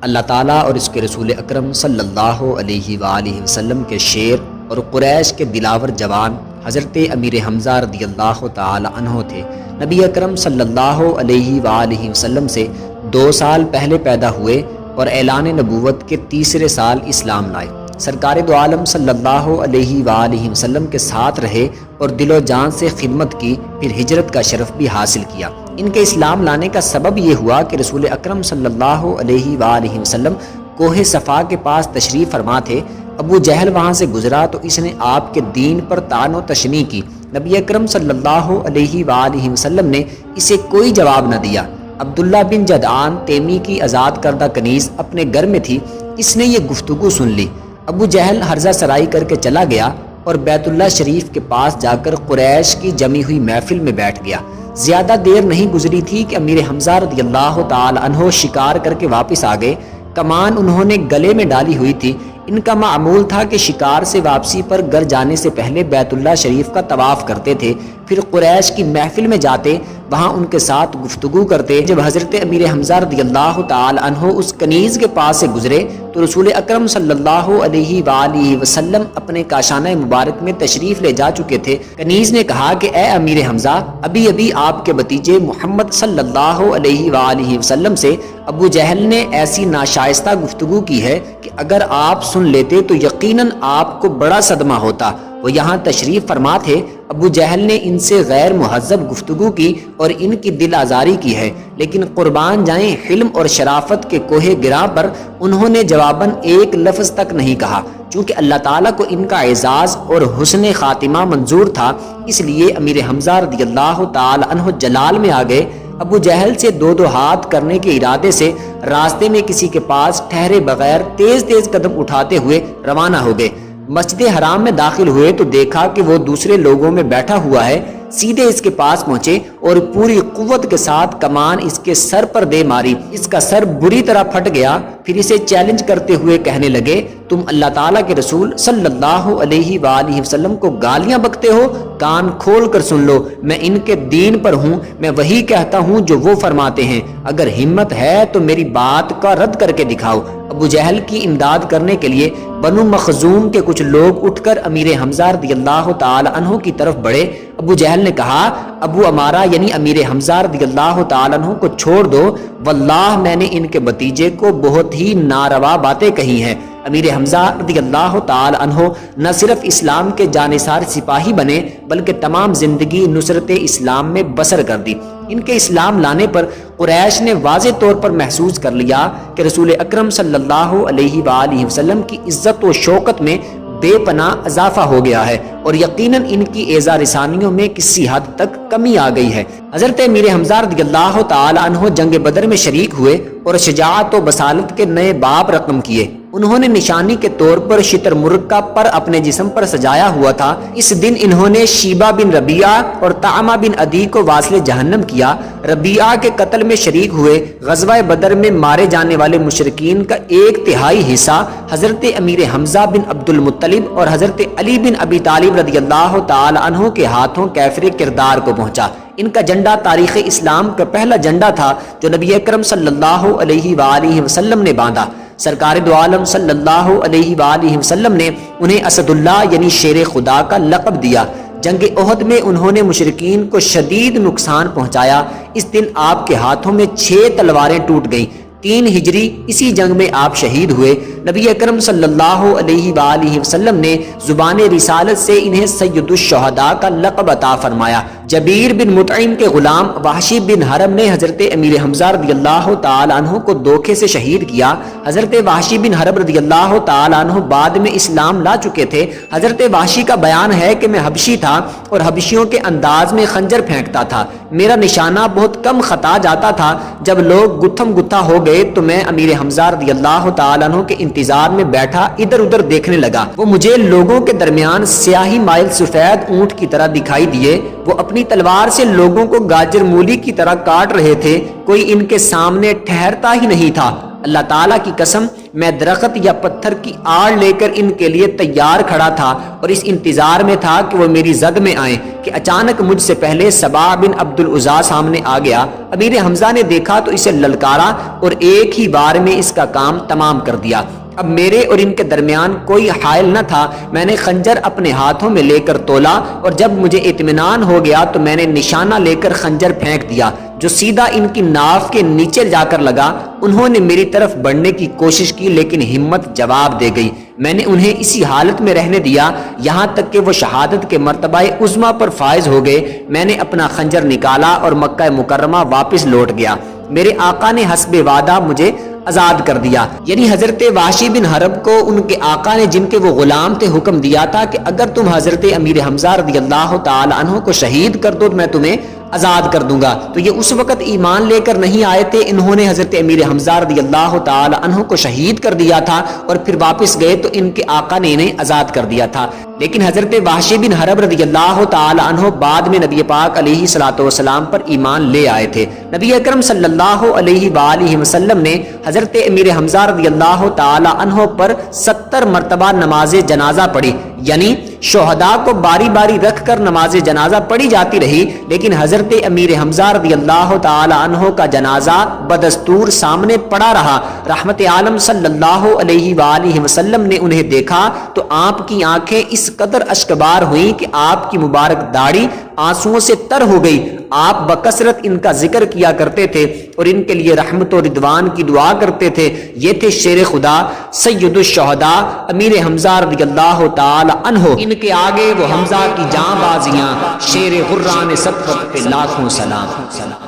اللہ تعالیٰ اور اس کے رسول اکرم صلی اللہ علیہ وآلہ وسلم کے شیر اور قریش کے دلاور جوان حضرت امیر حمزہ رضی اللہ تعالی عنہ تھے۔ نبی اکرم صلی اللہ علیہ وآلہ وسلم سے 2 سال پہلے پیدا ہوئے اور اعلان نبوت کے تیسرے سال اسلام لائے۔ سرکار دو عالم صلی اللہ علیہ وآلہ وسلم کے ساتھ رہے اور دل و جان سے خدمت کی، پھر ہجرت کا شرف بھی حاصل کیا۔ ان کے اسلام لانے کا سبب یہ ہوا کہ رسول اکرم صلی اللہ علیہ وآلہ وسلم کوہ صفا کے پاس تشریف فرما تھے۔ ابو جہل وہاں سے گزرا تو اس نے آپ کے دین پر طعن و تشنیع کی۔ نبی اکرم صلی اللہ علیہ وآلہ وسلم نے اسے کوئی جواب نہ دیا۔ عبداللہ بن جدعان تیمی کی آزاد کردہ کنیز اپنے گھر میں تھی، اس نے یہ گفتگو سن لی۔ ابو جہل ہرزہ سرائی کر کے چلا گیا اور بیت اللہ شریف کے پاس جا کر قریش کی جمی ہوئی محفل میں بیٹھ گیا۔ زیادہ دیر نہیں گزری تھی کہ امیر حمزہ رضی اللہ تعالی عنہ شکار کر کے واپس آ گئے۔ کمان انہوں نے گلے میں ڈالی ہوئی تھی۔ ان کا معمول تھا کہ شکار سے واپسی پر گھر جانے سے پہلے بیت اللہ شریف کا طواف کرتے تھے، پھر قریش کی محفل میں جاتے، وہاں ان کے ساتھ گفتگو کرتے۔ جب حضرت امیر حمزہ رضی اللہ تعالی عنہ اس کنیز کے پاس سے گزرے تو رسول اکرم صلی اللہ علیہ وآلہ وسلم اپنے کاشانہ مبارک میں تشریف لے جا چکے تھے۔ کنیز نے کہا کہ اے امیر حمزہ، ابھی ابھی آپ کے بھتیجے محمد صلی اللہ علیہ وآلہ وسلم سے ابو جہل نے ایسی ناشائستہ گفتگو کی ہے کہ اگر آپ سن لیتے تو یقیناً آپ کو بڑا صدمہ ہوتا۔ وہ یہاں تشریف فرما تھے۔ ابو جہل نے ان سے غیر مہذب گفتگو کی اور ان کی دل آزاری کی ہے، لیکن قربان جائیں حلم اور شرافت کے کوہ گراں پر انہوں نے جواباً ایک لفظ تک نہیں کہا۔ چونکہ اللہ تعالیٰ کو ان کا اعزاز اور حسن خاتمہ منظور تھا، اس لیے امیر حمزہ رضی اللہ تعالی عنہ جلال میں آ گئے۔ ابو جہل سے 2 ہاتھ کرنے کے ارادے سے راستے میں کسی کے پاس ٹھہرے بغیر تیز تیز قدم اٹھاتے ہوئے روانہ ہو گئے۔ مسجد حرام میں داخل ہوئے تو دیکھا کہ وہ دوسرے لوگوں میں بیٹھا ہوا ہے۔ سیدھے اس کے پاس پہنچے اور پوری قوت کے ساتھ کمان اس کے سر پر دے ماری۔ اس کا سر بری طرح پھٹ گیا۔ پھر اسے چیلنج کرتے ہوئے کہنے لگے، تم اللہ تعالیٰ کے رسول صلی اللہ علیہ وآلہ وسلم کو گالیاں بکتے ہو؟ کان کھول کر سن لو، میں ان کے دین پر ہوں، میں وہی کہتا ہوں جو وہ فرماتے ہیں، اگر ہمت ہے تو میری بات کا رد کر کے دکھاؤ۔ ابو جہل کی امداد کرنے کے لیے بنو مخزوم کے کچھ لوگ اٹھ کر امیر حمزہ رضی اللہ تعالی عنہ کی طرف بڑھے۔ ابو جہل نے کہا، ابو امارہ یعنی امیر حمزہ رضی اللہ تعالی عنہ کو چھوڑ دو، واللہ میں نے ان کے بھتیجے کو بہت ہی ناروا باتیں کہی ہیں۔ امیر حمزہ رضی اللہ تعالی عنہ نہ صرف اسلام کے جانثار سپاہی بنے بلکہ تمام زندگی نصرت اسلام میں بسر کر دی۔ ان کے اسلام لانے پر قریش نے واضح طور پر محسوس کر لیا کہ رسول اکرم صلی اللہ علیہ وآلہ وسلم کی عزت و شوکت میں بے پناہ اضافہ ہو گیا ہے اور یقیناً ان کی اعزا رسانیوں میں کسی حد تک کمی آ گئی ہے۔ حضرت امیر حمزہ رضی اللہ تعالی عنہ جنگ بدر میں شریک ہوئے اور شجاعت و بصالت کے نئے باب رقم کیے۔ انہوں نے نشانی کے طور پر شتر مرغ کا پر اپنے جسم پر سجایا ہوا تھا۔ اس دن انہوں نے شیبہ بن ربیعہ اور طعمہ بن عدی کو واصل جہنم کیا۔ ربیعہ کے قتل میں شریک ہوئے۔ غزوہ بدر میں مارے جانے والے مشرکین کا 1/3 حصہ حضرت امیر حمزہ بن عبد المطلب اور حضرت علی بن ابی طالب رضی اللہ تعالی عنہ کے ہاتھوں کیفر کردار کو پہنچا۔ ان کا جھنڈا تاریخ اسلام کا پہلا جھنڈا تھا جو نبی اکرم صلی اللہ علیہ وآلہ وسلم نے باندھا۔ سرکار دو عالم صلی اللہ علیہ وآلہ وسلم نے انہیں اسد اللہ یعنی شیر خدا کا لقب دیا۔ جنگ احد میں انہوں نے مشرکین کو شدید نقصان پہنچایا۔ اس دن آپ کے ہاتھوں میں 6 تلواریں ٹوٹ گئیں۔ 3 ہجری اسی جنگ میں آپ شہید ہوئے۔ نبی اکرم صلی اللہ علیہ وآلہ وسلم نے زبان رسالت سے انہیں سید الشہداء کا لقب عطا فرمایا۔ جبیر بن مطعم کے غلام وحشی بن حرب نے حضرت امیر حمزہ رضی اللہ تعالی عنہ کو دھوکے سے شہید کیا۔ حضرت وحشی بن حرب رضی اللہ تعالی عنہ بعد میں اسلام لا چکے تھے۔ حضرت وحشی کا بیان ہے کہ میں حبشی تھا اور حبشیوں کے انداز میں خنجر پھینکتا تھا۔ میرا نشانہ بہت کم خطا جاتا تھا۔ جب لوگ گتھم گتھا ہو گئے تو میں امیر حمزہ رضی اللہ تعالی عنہ کے انتظار میں بیٹھا ادھر ادھر دیکھنے لگا۔ وہ مجھے لوگوں کے درمیان سیاہی مائل سفید اونٹ کی طرح دکھائی دیے۔ وہ اپنی تلوار سے لوگوں کو گاجر مولی کی طرح کاٹ رہے تھے۔ کوئی ان کے سامنے ٹھہرتا ہی نہیں تھا۔ اللہ تعالیٰ کی قسم میں درخت یا پتھر کی آڑ لے کر ان کے لیے تیار کھڑا تھا اور اس انتظار میں تھا کہ وہ میری زد میں آئیں کہ اچانک مجھ سے پہلے سبا بن عبد العزا سامنے آ گیا۔ امیر حمزہ نے دیکھا تو اسے للکارا اور ایک ہی بار میں اس کا کام تمام کر دیا۔ اب میرے اور ان کے درمیان کوئی حائل نہ تھا۔ میں نے خنجر اپنے ہاتھوں میں لے کر تولا اور جب مجھے اطمینان ہو گیا تو میں نے نشانہ لے کر خنجر پھینک دیا جو سیدھا ان کی ناف کے نیچے جا کر لگا۔ انہوں نے میری طرف بڑھنے کی کوشش کی لیکن ہمت جواب دے گئی۔ میں نے انہیں اسی حالت میں رہنے دیا یہاں تک کہ وہ شہادت کے مرتبہ عظمیٰ پر فائز ہو گئے۔ میں نے اپنا خنجر نکالا اور مکہ مکرمہ واپس لوٹ گیا۔ میرے آقا نے حسب وعدہ مجھے آزاد کر دیا، یعنی حضرت وحشی بن حرب کو ان کے آقا نے جن کے وہ غلام تھے حکم دیا تھا کہ اگر تم حضرت امیر حمزہ رضی اللہ تعالی عنہ کو شہید کر دو تو میں تمہیں آزاد کر دوں گا۔ تو یہ اس وقت ایمان لے کر نہیں آئے تھے، انہوں نے حضرت امیر حمزہ رضی اللہ تعالی عنہ کو شہید کر دیا تھا اور پھر واپس گئے تو ان کے آقا نے انہیں آزاد کر دیا تھا۔ لیکن حضرت وحشی بن حرب رضی اللہ تعالی عنہ بعد میں نبی پاک علیہ الصلوۃ والسلام پر ایمان لے آئے تھے۔ نبی اکرم صلی اللہ علیہ وآلہ وسلم نے حضرت امیر حمزہ رضی اللہ تعالی عنہ پر 70 مرتبہ نماز جنازہ پڑھی، یعنی شہداء کو باری باری رکھ کر نماز جنازہ پڑھی جاتی رہی، لیکن حضرت امیر حمزہ رضی اللہ تعالی عنہ کا جنازہ بدستور سامنے پڑا رہا۔ رحمت عالم صلی اللہ علیہ وآلہ وسلم نے انہیں دیکھا تو آپ کی آنکھیں اس قدر اشکبار ہوئیں کہ آپ کی مبارک داڑھی آنسوؤں سے تر ہو گئی۔ آپ بکثرت ان کا ذکر کیا کرتے تھے اور ان کے لیے رحمت و رضوان کی دعا کرتے تھے۔ یہ تھے شیر خدا سید الشہداء امیر حمزہ رضی اللہ تعالی عنہ۔ ان کے آگے وہ حمزہ کی جاں بازیاں، شیر غران سطوت پہ لاکھوں سلام۔